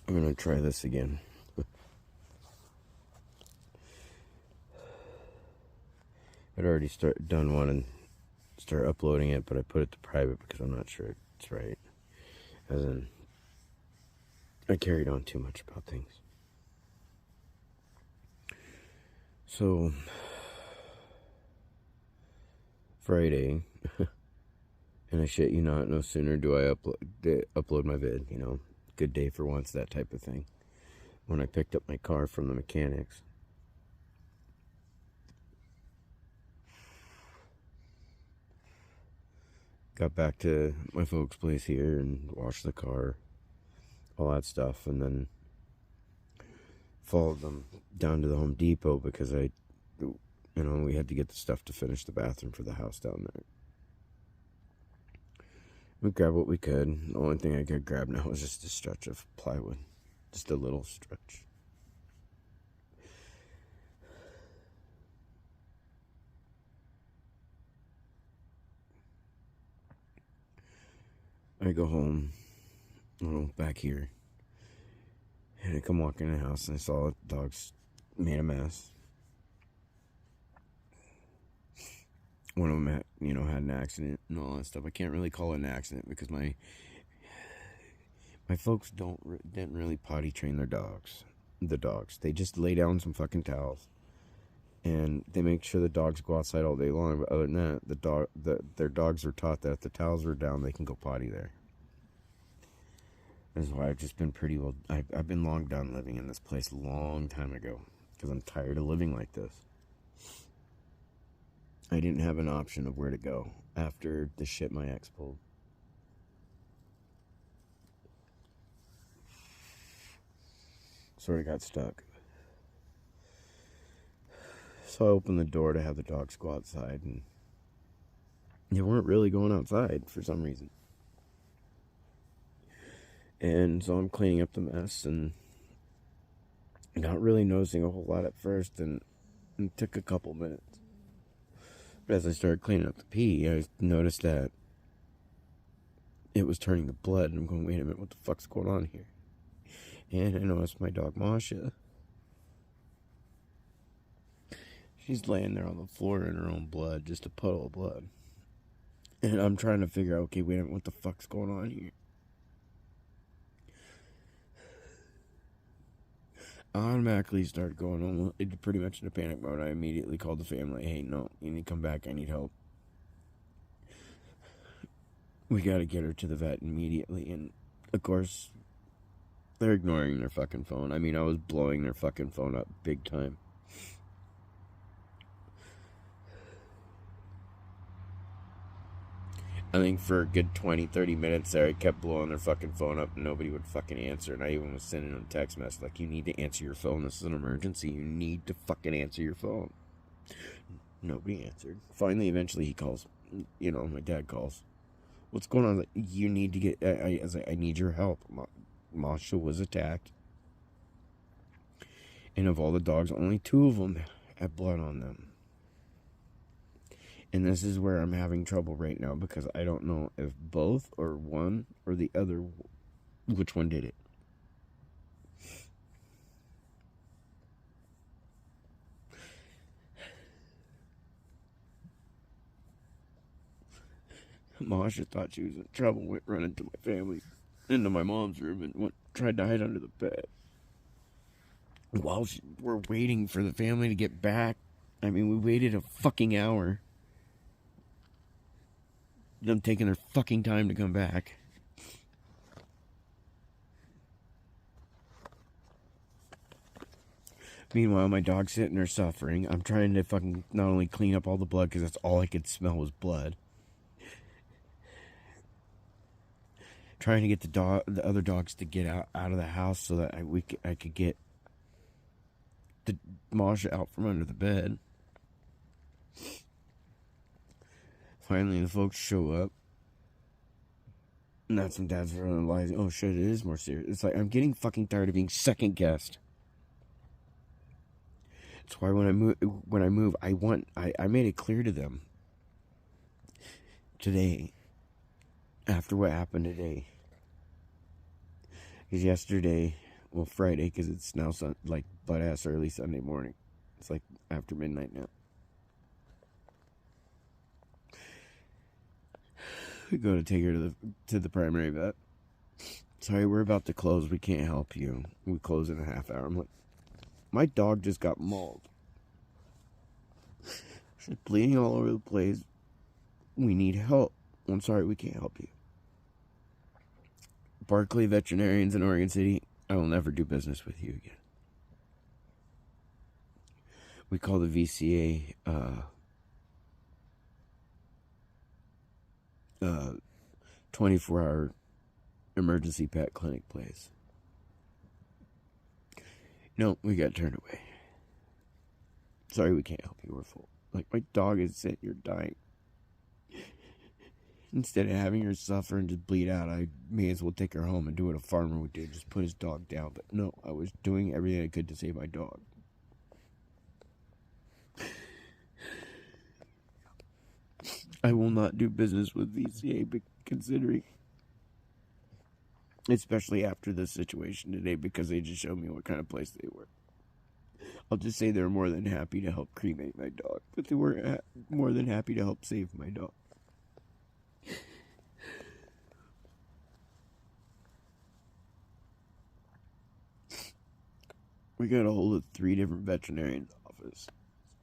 I'm gonna try this again. I'd already done one and start uploading it, but I put it to private because I'm not sure it's right. As in, I carried on too much about things. So, Friday, and I shit you not, no sooner do I upload my vid, good day for once, that type of thing. When I picked up my car from the mechanics, got back to my folks' place here and washed the car, all that stuff, and then followed them down to the Home Depot because we had to get the stuff to finish the bathroom for the house down there. We grabbed what we could. The only thing I could grab now was just a stretch of plywood. Just a little stretch. I go home, back here, and I come walking in the house and I saw the dogs made a mess. One of them had an accident and all that stuff. I can't really call it an accident because my folks didn't really potty train their dogs. The dogs, they just lay down some fucking towels, and they make sure the dogs go outside all day long. But other than that, their dogs are taught that if the towels are down, they can go potty there. That's why I've just been pretty well. I've been long done living in this place a long time ago because I'm tired of living like this. I didn't have an option of where to go after the shit my ex pulled. Sort of got stuck. So I opened the door to have the dogs go outside, and they weren't really going outside for some reason. And so I'm cleaning up the mess and not really noticing a whole lot at first, and it took a couple minutes. But as I started cleaning up the pee, I noticed that it was turning to blood, and I'm going, wait a minute, what the fuck's going on here? And I noticed my dog Masha. She's laying there on the floor in her own blood, just a puddle of blood. And I'm trying to figure out, okay, wait a minute, what the fuck's going on here? I automatically started going on, pretty much in a panic mode. I immediately called the family. Hey, no, you need to come back. I need help. We gotta get her to the vet immediately. And, of course, they're ignoring their fucking phone. I mean, I was blowing their fucking phone up big time. I think for a good 20-30 minutes there, I kept blowing their fucking phone up and nobody would fucking answer. And I even was sending them a text message like, you need to answer your phone. This is an emergency. You need to fucking answer your phone. Nobody answered. Finally, eventually he calls. My dad calls. What's going on? You need to get... I need your help. Masha was attacked. And of all the dogs, only 2 of them had blood on them. And this is where I'm having trouble right now because I don't know if both or one or the other, which one did it. Masha thought she was in trouble, went running to my family, into my mom's room, and tried to hide under the bed. While we're waiting for the family to get back, I mean, we waited a fucking hour. Them taking their fucking time to come back. Meanwhile, my dog's sitting there suffering. I'm trying to fucking not only clean up all the blood, because that's all I could smell was blood. Trying to get the other dogs to get out of the house so that I could get the Masha out from under the bed. Finally, the folks show up. And that's when Dad's realizing, oh shit, it is more serious. It's like, I'm getting fucking tired of being second guessed. That's why when I move, I made it clear to them today, after what happened today. Because yesterday, Well, Friday, because it's now like butt-ass early Sunday morning. It's like after midnight now. We go to take her to the primary vet. Sorry, we're about to close. We can't help you. We close in a half hour. I'm like, my dog just got mauled. She's bleeding all over the place. We need help. I'm sorry, we can't help you. Barclay Veterinarians in Oregon City, I will never do business with you again. We call the VCA 24-hour emergency pet clinic place. No, we got turned away. Sorry, we can't help you. We're full. Like, my dog is sick. You're dying. Instead of having her suffer and just bleed out, I may as well take her home and do what a farmer would do. Just put his dog down. But no, I was doing everything I could to save my dog. I will not do business with VCA, considering, especially after this situation today, because they just showed me what kind of place they were. I'll just say they're more than happy to help cremate my dog, but they were more than happy to help save my dog. We got a hold of 3 different veterinarians' offices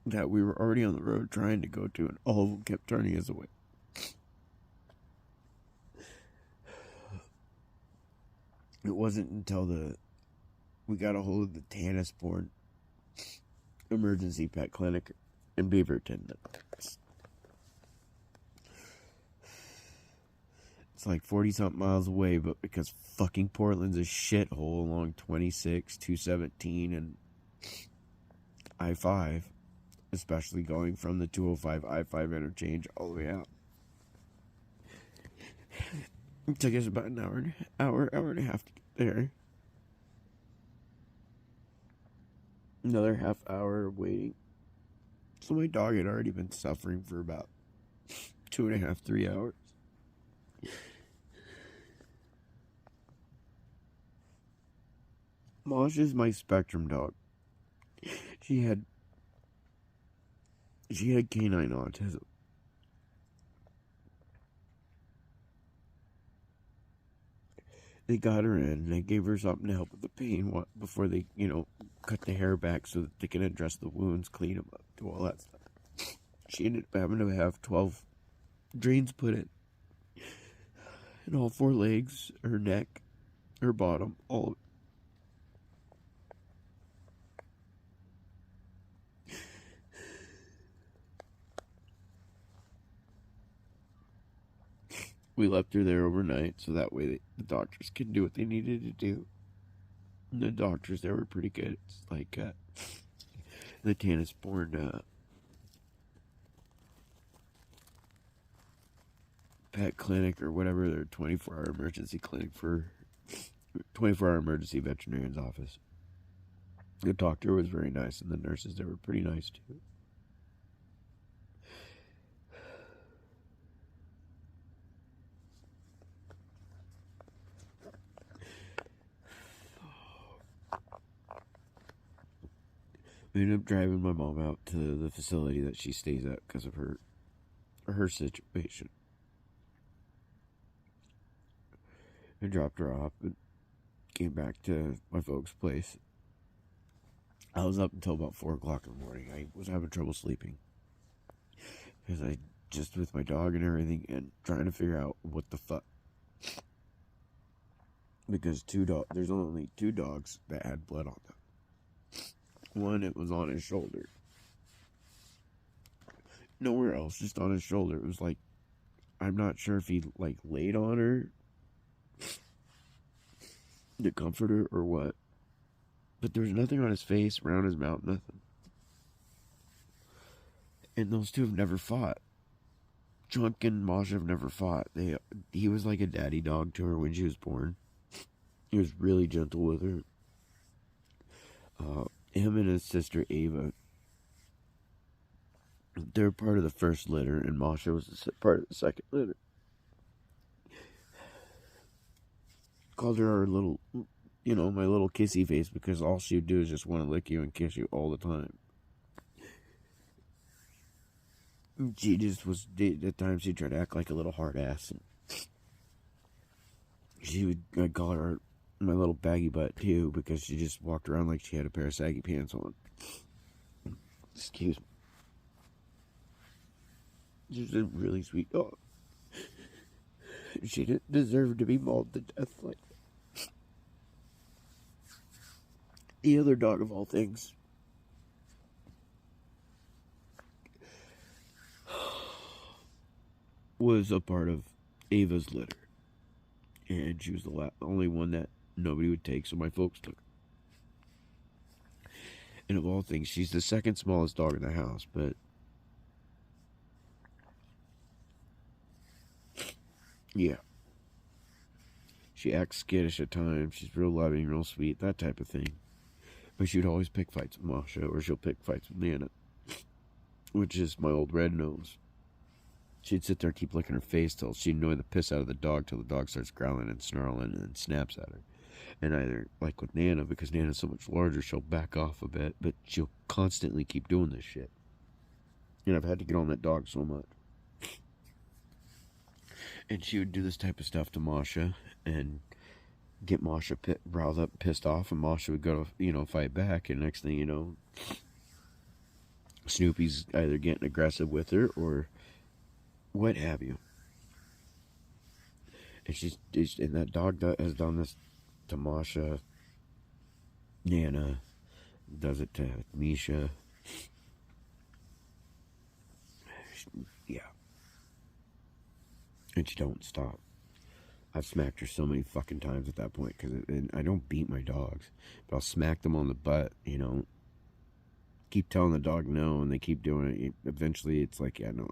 that we were already on the road trying to go to, and all of them kept turning us away. It wasn't until we got a hold of the Tannisborn Emergency Pet Clinic in Beaverton. It's like 40-something miles away, but because fucking Portland's a shithole along 26, 217, and I-5, especially going from the 205 I-5 interchange all the way out. It took us about an hour and a half to get there. Another half hour of waiting. So my dog had already been suffering for about 2.5, 3 hours. Mosh is my spectrum dog. She had canine autism. They got her in. They gave her something to help with the pain before they, cut the hair back so that they can address the wounds, clean them up, do all that stuff. She ended up having to have 12 drains put in all 4 legs, her neck, her bottom, all of it. We left her there overnight, so that way the doctors could do what they needed to do. And the doctors there were pretty good. It's like the Tannisborn pet clinic or whatever, their 24-hour emergency clinic for 24-hour emergency veterinarian's office. The doctor was very nice, and the nurses there were pretty nice too. We ended up driving my mom out to the facility that she stays at because of her situation. I dropped her off and came back to my folks' place. I was up until about 4 o'clock in the morning. I was having trouble sleeping because I just with my dog and everything and trying to figure out what the fuck. Because there's only 2 dogs that had blood on them. One, it was on his shoulder. Nowhere else, just on his shoulder. It was like, I'm not sure if he laid on her to comfort her or what. But there was nothing on his face, around his mouth, nothing. And those 2 have never fought. Chunk and Mosh have never fought. He was like a daddy dog to her when she was born. He was really gentle with her. Him and his sister Ava, they're part of the first litter, and Masha was part of the second litter. Called her our little you know, my little kissy face, because all she would do is just want to lick you and kiss you all the time. She just was, at times she'd try to act like a little hard ass. And I'd call her my little baggy butt too, because she just walked around like she had a pair of saggy pants on. Excuse me. She's a really sweet dog. She didn't deserve to be mauled to death like the other dog of all things. Was a part of Ava's litter. And she was the only one that nobody would take, so my folks took her. And of all things, she's the second smallest dog in the house, but yeah. She acts skittish at times. She's real loving, real sweet, that type of thing. But she'd always pick fights with Masha, or she'll pick fights with Nana, which is my old red nose. She'd sit there and keep licking her face till she'd annoy the piss out of the dog till the dog starts growling and snarling and then snaps at her. And either, like with Nana, because Nana's so much larger, she'll back off a bit, but she'll constantly keep doing this shit. And I've had to get on that dog so much. And she would do this type of stuff to Masha and get Masha riled up, pissed off, and Masha would go to, fight back. And next thing you know, Snoopy's either getting aggressive with her or what have you. And that dog has done this to Masha, Nana, does it to Misha. Yeah. And she don't stop. I've smacked her so many fucking times at that point, and I don't beat my dogs, but I'll smack them on the butt, keep telling the dog no, and they keep doing it. Eventually it's like, yeah, no,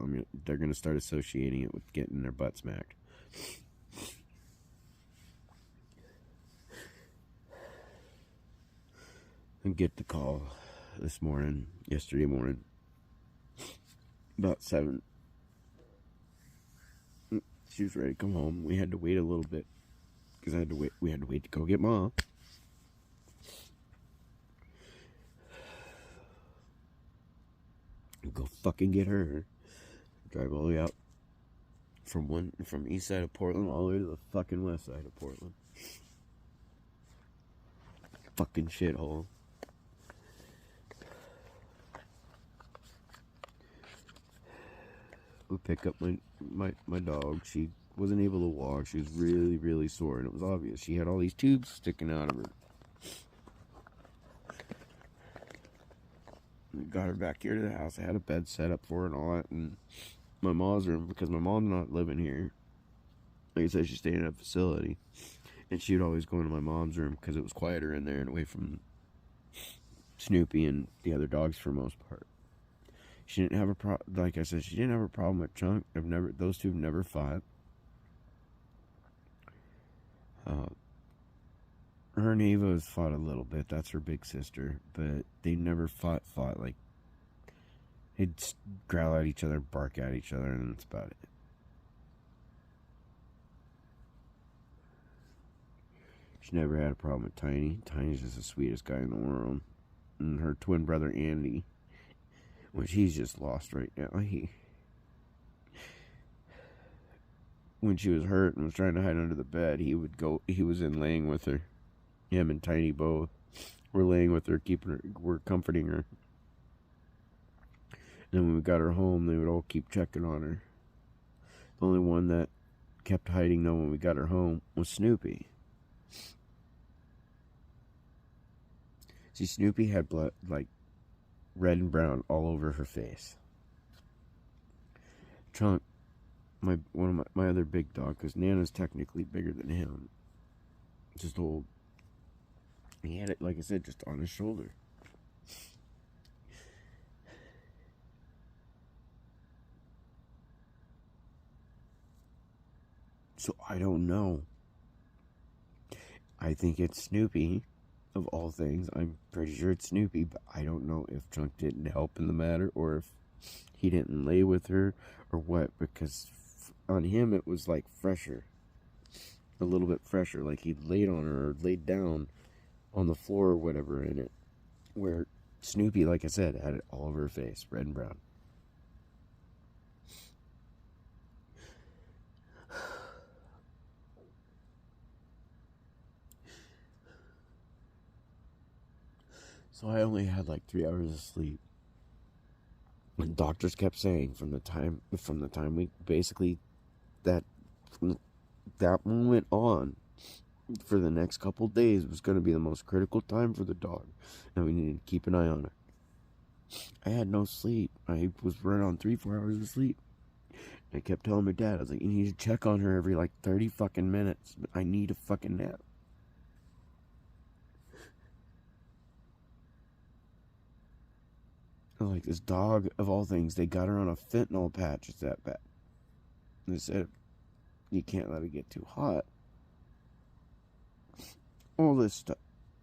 they're gonna start associating it with getting their butt smacked. And get the call yesterday morning, about 7. She was ready to come home. We had to wait a little bit because we had to wait to go get Mom. Go fucking get her. Drive all the way out from east side of Portland all the way to the fucking west side of Portland. Fucking shithole. We pick up my dog. She wasn't able to walk. She was really, really sore, and it was obvious. She had all these tubes sticking out of her. We got her back here to the house. I had a bed set up for her and all that, and my mom's room, because my mom's not living here. Like I said, she's staying in a facility, and she would always go into my mom's room because it was quieter in there and away from Snoopy and the other dogs for the most part. She didn't have like I said, she didn't have a problem with Chunk. Those two have never fought. Her and Ava has fought a little bit. That's her big sister, but they never fought like they'd growl at each other, bark at each other, and that's about it. She never had a problem with Tiny. Tiny's just the sweetest guy in the world. And her twin brother Andy, which he's just lost right now. When she was hurt and was trying to hide under the bed, he was in laying with her. Him and Tiny both were laying with her, we're comforting her. And then when we got her home, they would all keep checking on her. The only one that kept hiding, though, when we got her home was Snoopy. See, Snoopy had blood, like, red and brown all over her face. Chunk, one of my other big dog, because Nana's technically bigger than him, just old. He had it, like I said, just on his shoulder. So I don't know. I think it's Snoopy, of all things. I'm pretty sure it's Snoopy, but I don't know if Chunk didn't help in the matter, or if he didn't lay with her, or what, because on it was like fresher. A little bit fresher, like he laid on her, or laid down on the floor or whatever in it, where Snoopy, like I said, had it all over her face, red and brown. So I only had like 3 hours of sleep. And doctors kept saying from the time we basically that from that moment on for the next couple days was going to be the most critical time for the dog, and we needed to keep an eye on her. I had no sleep. I was running on 3-4 hours of sleep. I kept telling my dad, I was like, you need to check on her every like 30 fucking minutes. I need a fucking nap. Like, this dog, of all things, they got her on a fentanyl patch. It's that bad. And they said, you can't let it get too hot. All this stuff.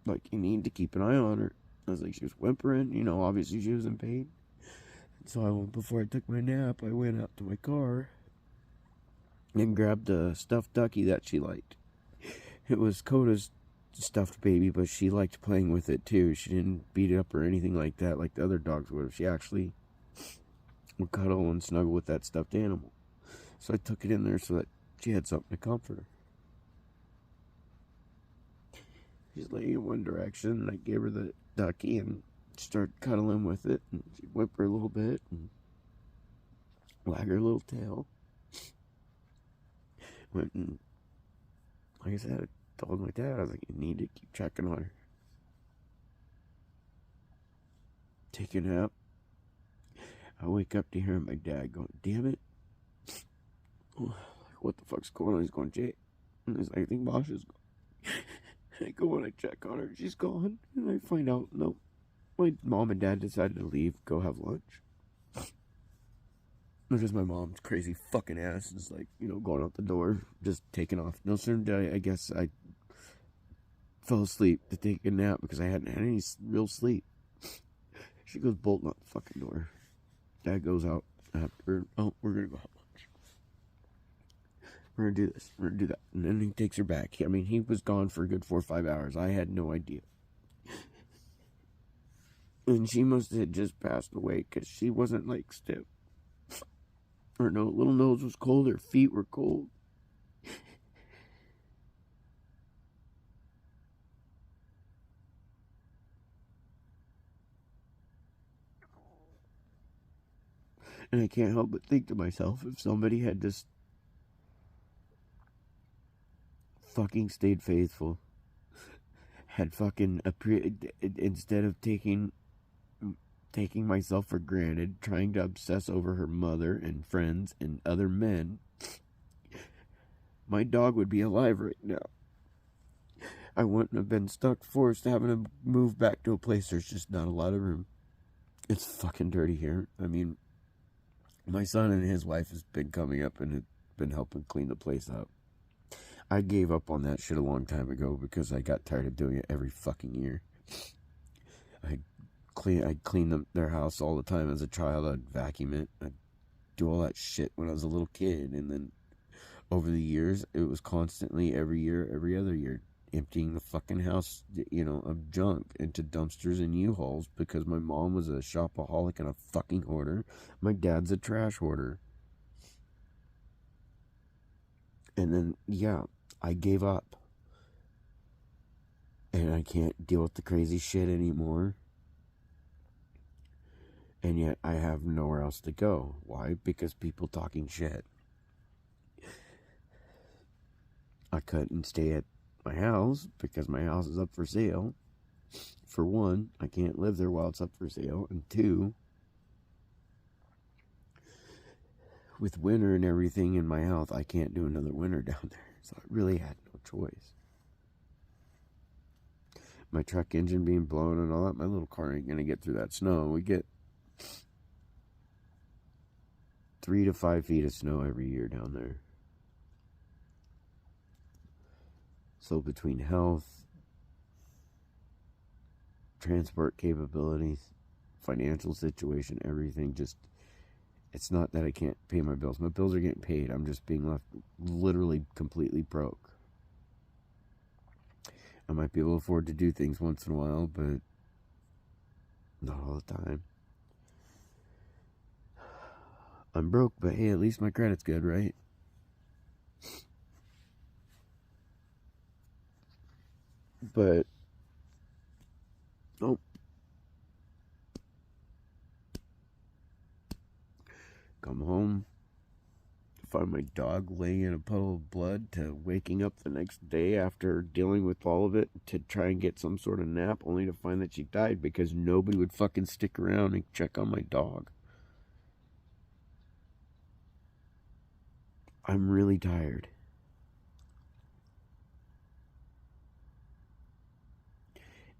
Like, you need to keep an eye on her. I was like, she was whimpering. You know, obviously she was in pain. So before I took my nap, I went out to my car and grabbed a stuffed ducky that she liked. It was Coda's stuffed baby, but she liked playing with it too. She didn't beat it up or anything like that like the other dogs would. She actually would cuddle and snuggle with that stuffed animal. So I took it in there so that she had something to comfort her. She's laying in one direction, and I gave her the ducky and started cuddling with it, and she'd whimper a little bit and wag her little tail. Went and, like I said, I told my dad, I was like, you need to keep checking on her. Take a nap. I wake up to hearing my dad going, damn it. Like, what the fuck's going on? He's going, Jay. And he's like, I think Bosch is gone. I go and I check on her. She's gone. And I find out, no. My mom and dad decided to leave, go have lunch. Just my mom's crazy fucking ass is like, you know, going out the door, just taking off. No sooner did I guess I fell asleep to take a nap because I hadn't had any real sleep. She goes bolting out the fucking door. Dad goes out after, oh, we're gonna go have lunch. We're gonna do this, we're gonna do that. And then he takes her back. I mean, he was gone for a good 4 or 5 hours. I had no idea. And she must have just passed away because she wasn't like stiff. Her little nose was cold, her feet were cold. And I can't help but think to myself, if somebody had just fucking stayed faithful, had fucking instead of taking myself for granted, trying to obsess over her mother and friends and other men, my dog would be alive right now. I wouldn't have been forced having to move back to a place there's just not a lot of room. It's fucking dirty here. I mean, my son and his wife has been coming up and have been helping clean the place up. I gave up on that shit a long time ago because I got tired of doing it every fucking year. I'd clean their house all the time as a child. I'd vacuum it. I'd do all that shit when I was a little kid. And then over the years, it was constantly every year, every other year, emptying the fucking house, you know, of junk into dumpsters and U-Hauls because my mom was a shopaholic and a fucking hoarder. My dad's a trash hoarder. And then, yeah, I gave up. And I can't deal with the crazy shit anymore. And yet I have nowhere else to go. Why? Because people talking shit. I couldn't stay at my house because my house is up for sale. For one, I can't live there while it's up for sale. And two, with winter and everything in my health, I can't do another winter down there. So I really had no choice. My truck engine being blown and all that, my little car ain't gonna get through that snow. We get 3 to 5 feet of snow every year down there. So between health, transport capabilities, financial situation, everything, just, it's not that I can't pay my bills. My bills are getting paid. I'm just being left literally completely broke. I might be able to afford to do things once in a while, but not all the time. I'm broke, but hey, at least my credit's good, right? But, oh, come home, find my dog laying in a puddle of blood, to waking up the next day after dealing with all of it to try and get some sort of nap, only to find that she died because nobody would fucking stick around and check on my dog. I'm really tired.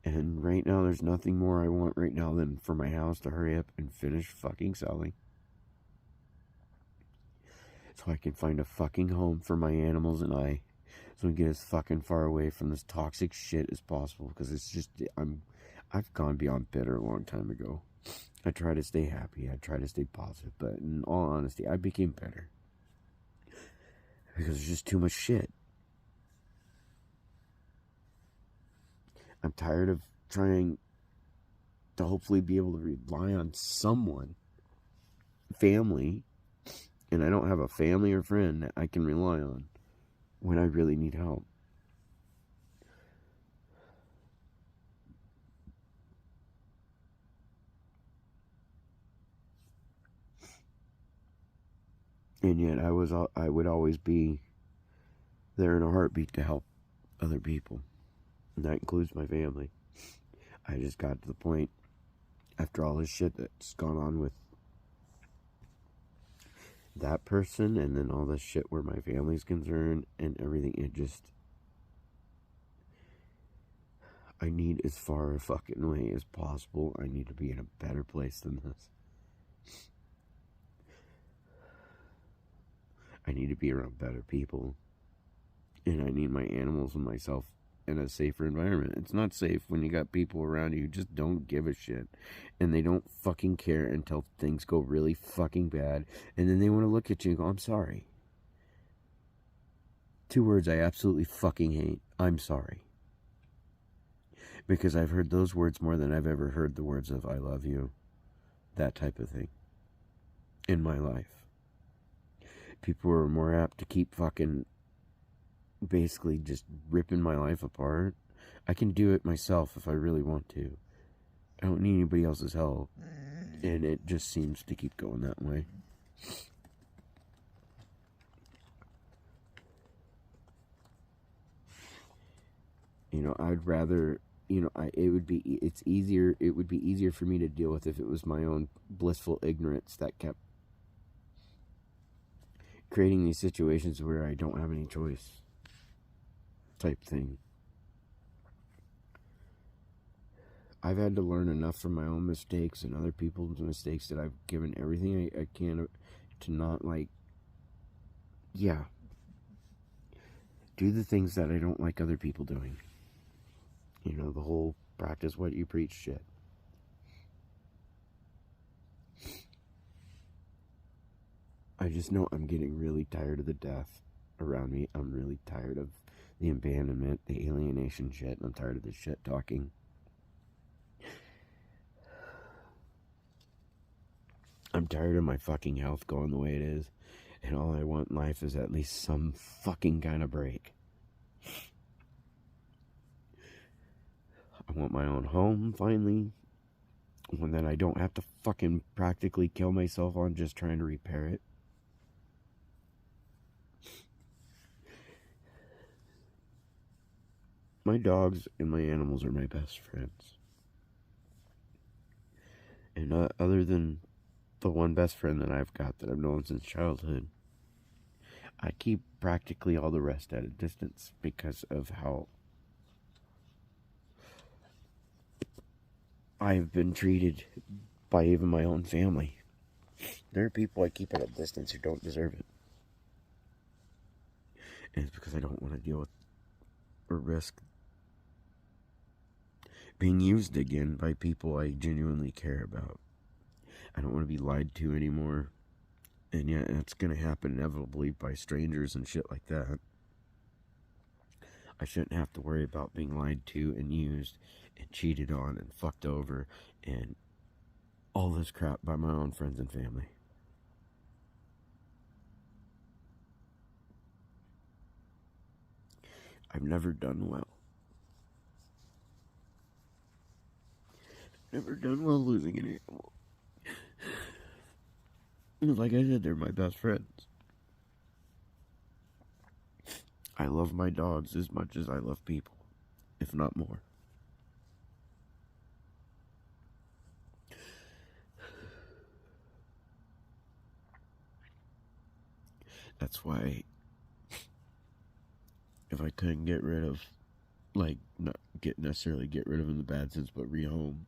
And right now, there's nothing more I want right now than for my house to hurry up and finish fucking selling. So I can find a fucking home for my animals and I. So we get as fucking far away from this toxic shit as possible. Because it's just, I've gone beyond bitter a long time ago. I try to stay happy. I try to stay positive. But in all honesty, I became bitter. Because there's just too much shit. I'm tired of trying to hopefully be able to rely on someone, family, and I don't have a family or friend that I can rely on when I really need help. And yet I would always be there in a heartbeat to help other people. And that includes my family. I just got to the point, after all this shit that's gone on with that person, and then all this shit where my family's concerned and everything, it just, I need as far a fucking way as possible. I need to be in a better place than this. I need to be around better people. And I need my animals and myself in a safer environment. It's not safe when you got people around you who just don't give a shit. And they don't fucking care until things go really fucking bad. And then they want to look at you and go, I'm sorry. 2 words I absolutely fucking hate. I'm sorry. Because I've heard those words more than I've ever heard the words of I love you. That type of thing. In my life. People are more apt to keep fucking basically just ripping my life apart. I can do it myself if I really want to. I don't need anybody else's help. And it just seems to keep going that way. You know, I'd rather, you know, it would be easier for me to deal with if it was my own blissful ignorance that kept creating these situations where I don't have any choice type thing. I've had to learn enough from my own mistakes and other people's mistakes that I've given everything I can to not, like, yeah, do the things that I don't like other people doing. You know, the whole practice what you preach shit. I just know I'm getting really tired of the death around me. I'm really tired of the abandonment, the alienation shit. I'm tired of the shit talking. I'm tired of my fucking health going the way it is. And all I want in life is at least some fucking kind of break. I want my own home, finally. One that I don't have to fucking practically kill myself on just trying to repair it. My dogs and my animals are my best friends. And other than the one best friend that I've got that I've known since childhood, I keep practically all the rest at a distance because of how I've been treated by even my own family. There are people I keep at a distance who don't deserve it. And it's because I don't want to deal with or risk being used again by people I genuinely care about. I don't want to be lied to anymore. And yet, it's going to happen inevitably by strangers and shit like that. I shouldn't have to worry about being lied to and used and cheated on and fucked over and all this crap by my own friends and family. I've never done well. Never done well losing an animal. Like I said, they're my best friends. I love my dogs as much as I love people, if not more. That's why, if I couldn't get rid of, like, not necessarily get rid of in the bad sense, but rehome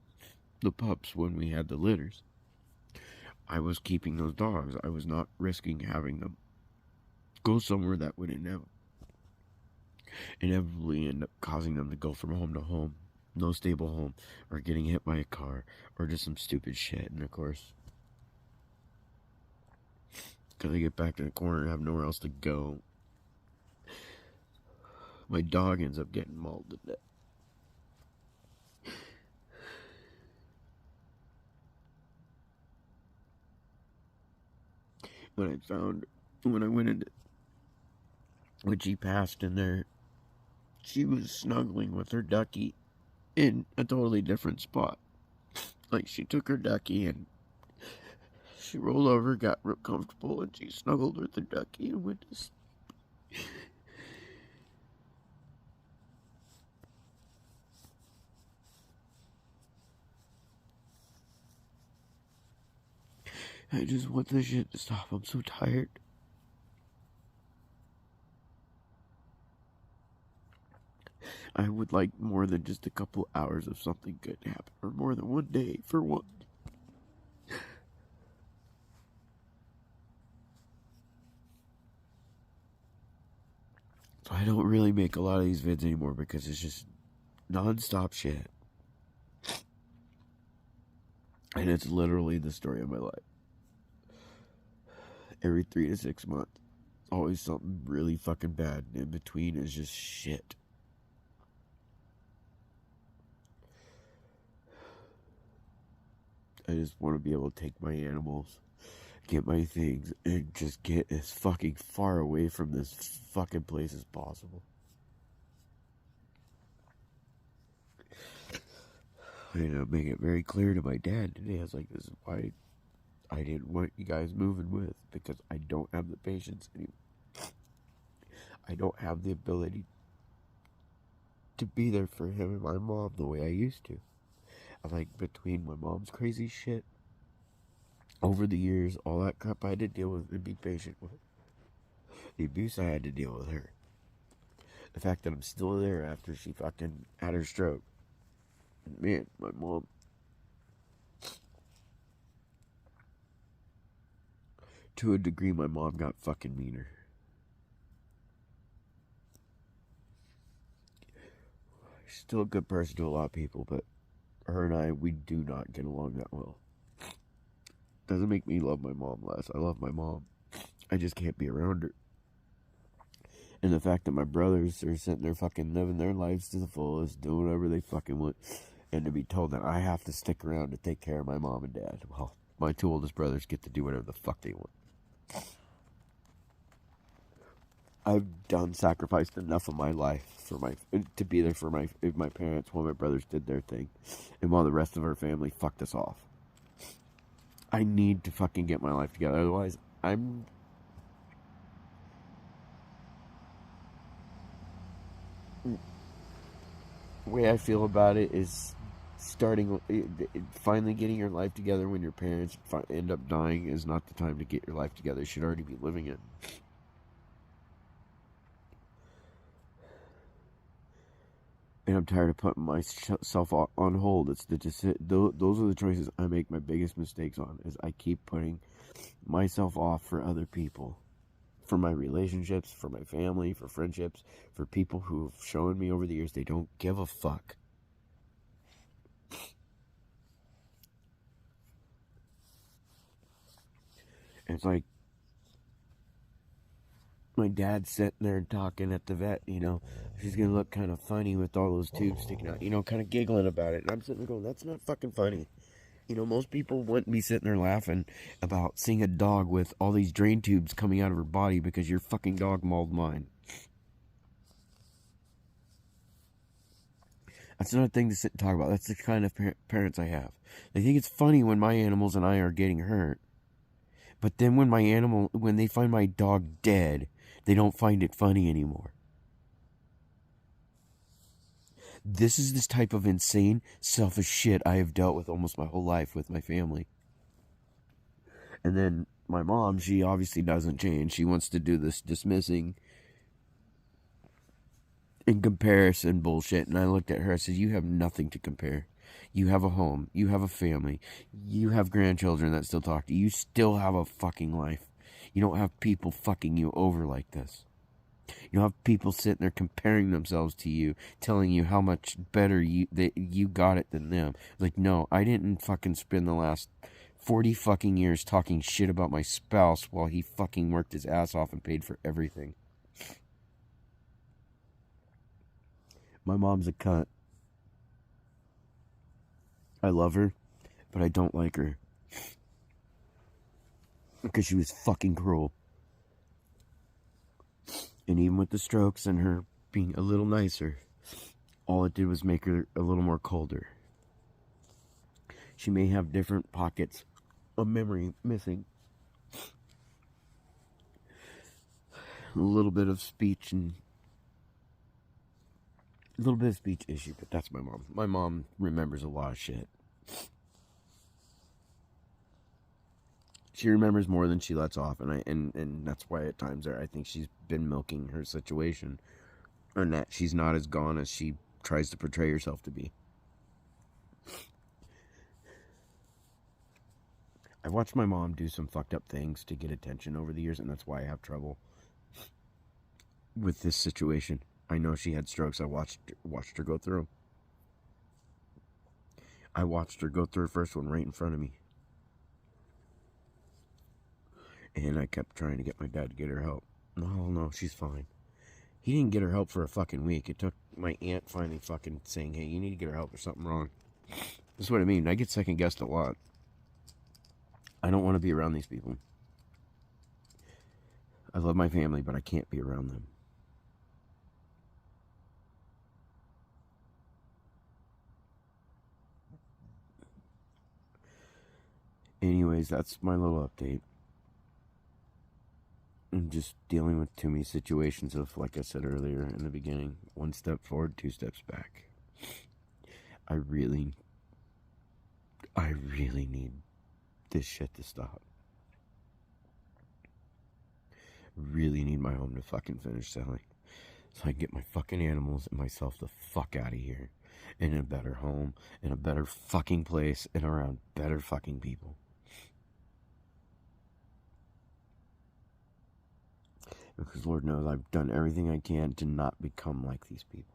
the pups when we had the litters, I was keeping those dogs. I was not risking having them go somewhere that would inevitably end up causing them to go from home to home, no stable home, or getting hit by a car, or just some stupid shit. And of course, because I get back to the corner and have nowhere else to go, my dog ends up getting mauled to death. When I went into, when she passed in there, she was snuggling with her ducky in a totally different spot. Like, she took her ducky and she rolled over, got real comfortable, and she snuggled with her ducky and went to sleep. I just want this shit to stop. I'm so tired. I would like more than just a couple hours of something good to happen, or more than one day for one. So I don't really make a lot of these vids anymore because it's just non-stop shit. And it's literally the story of my life. Every 3 to 6 months, always something really fucking bad. And in between is just shit. I just want to be able to take my animals, get my things, and just get as fucking far away from this fucking place as possible. I make it very clear to my dad today. I was like, this is why I didn't want you guys moving with, because I don't have the patience anymore. I don't have the ability to be there for him and my mom the way I used to. Like, between my mom's crazy shit over the years, all that crap I had to deal with and be patient with, the abuse I had to deal with her, the fact that I'm still there after she fucking had her stroke. And man, my mom, to a degree, my mom got fucking meaner. She's still a good person to a lot of people, but her and I, we do not get along that well. Doesn't make me love my mom less. I love my mom. I just can't be around her. And the fact that my brothers are sitting there fucking living their lives to the fullest, doing whatever they fucking want, and to be told that I have to stick around to take care of my mom and dad. Well, my 2 oldest brothers get to do whatever the fuck they want. I've sacrificed enough of my life to be there for my parents while my brothers did their thing, and while the rest of our family fucked us off. I need to fucking get my life together, otherwise I'm... The way I feel about it is finally getting your life together when your parents end up dying is not the time to get your life together. You should already be living it. And I'm tired of putting myself on hold. Those are the choices I make my biggest mistakes on, is I keep putting myself off for other people. For my relationships, for my family, for friendships, for people who've shown me over the years they don't give a fuck. And it's like, my dad's sitting there talking at the vet, you know, she's gonna look kind of funny with all those tubes sticking out, you know, kind of giggling about it. And I'm sitting there going, that's not fucking funny. You know, most people wouldn't be sitting there laughing about seeing a dog with all these drain tubes coming out of her body because your fucking dog mauled mine. That's not a thing to sit and talk about. That's the kind of parents I have. They think it's funny when my animals and I are getting hurt. But then when they find my dog dead, they don't find it funny anymore. This is this type of insane, selfish shit I have dealt with almost my whole life with my family. And then my mom, she obviously doesn't change. She wants to do this dismissing and comparison bullshit. And I looked at her, I said, you have nothing to compare. You have a home. You have a family. You have grandchildren that still talk to you. You still have a fucking life. You don't have people fucking you over like this. You don't have people sitting there comparing themselves to you, telling you how much better you got it than them. Like, no, I didn't fucking spend the last 40 fucking years talking shit about my spouse while he fucking worked his ass off and paid for everything. My mom's a cunt. I love her, but I don't like her. Because she was fucking cruel. And even with the strokes and her being a little nicer, all it did was make her a little more colder. She may have different pockets of memory missing. A little bit of speech issue, but that's my mom. My mom remembers a lot of shit. She remembers more than she lets off, and that's why at times I think she's been milking her situation, and that she's not as gone as she tries to portray herself to be. I've watched my mom do some fucked up things to get attention over the years, and that's why I have trouble with this situation. I know she had strokes. I watched her go through them. I watched her go through her first one right in front of me. And I kept trying to get my dad to get her help. No, she's fine. He didn't get her help for a fucking week. It took my aunt finally fucking saying, hey, you need to get her help. There's something wrong. That's what I mean. I get second guessed a lot. I don't want to be around these people. I love my family, but I can't be around them. Anyways, that's my little update. I'm just dealing with too many situations of, like I said earlier in the beginning, 1 step forward, 2 steps back. I really need this shit to stop. Really need my home to fucking finish selling, so I can get my fucking animals and myself the fuck out of here, in a better home, in a better fucking place, and around better fucking people. Because Lord knows I've done everything I can to not become like these people.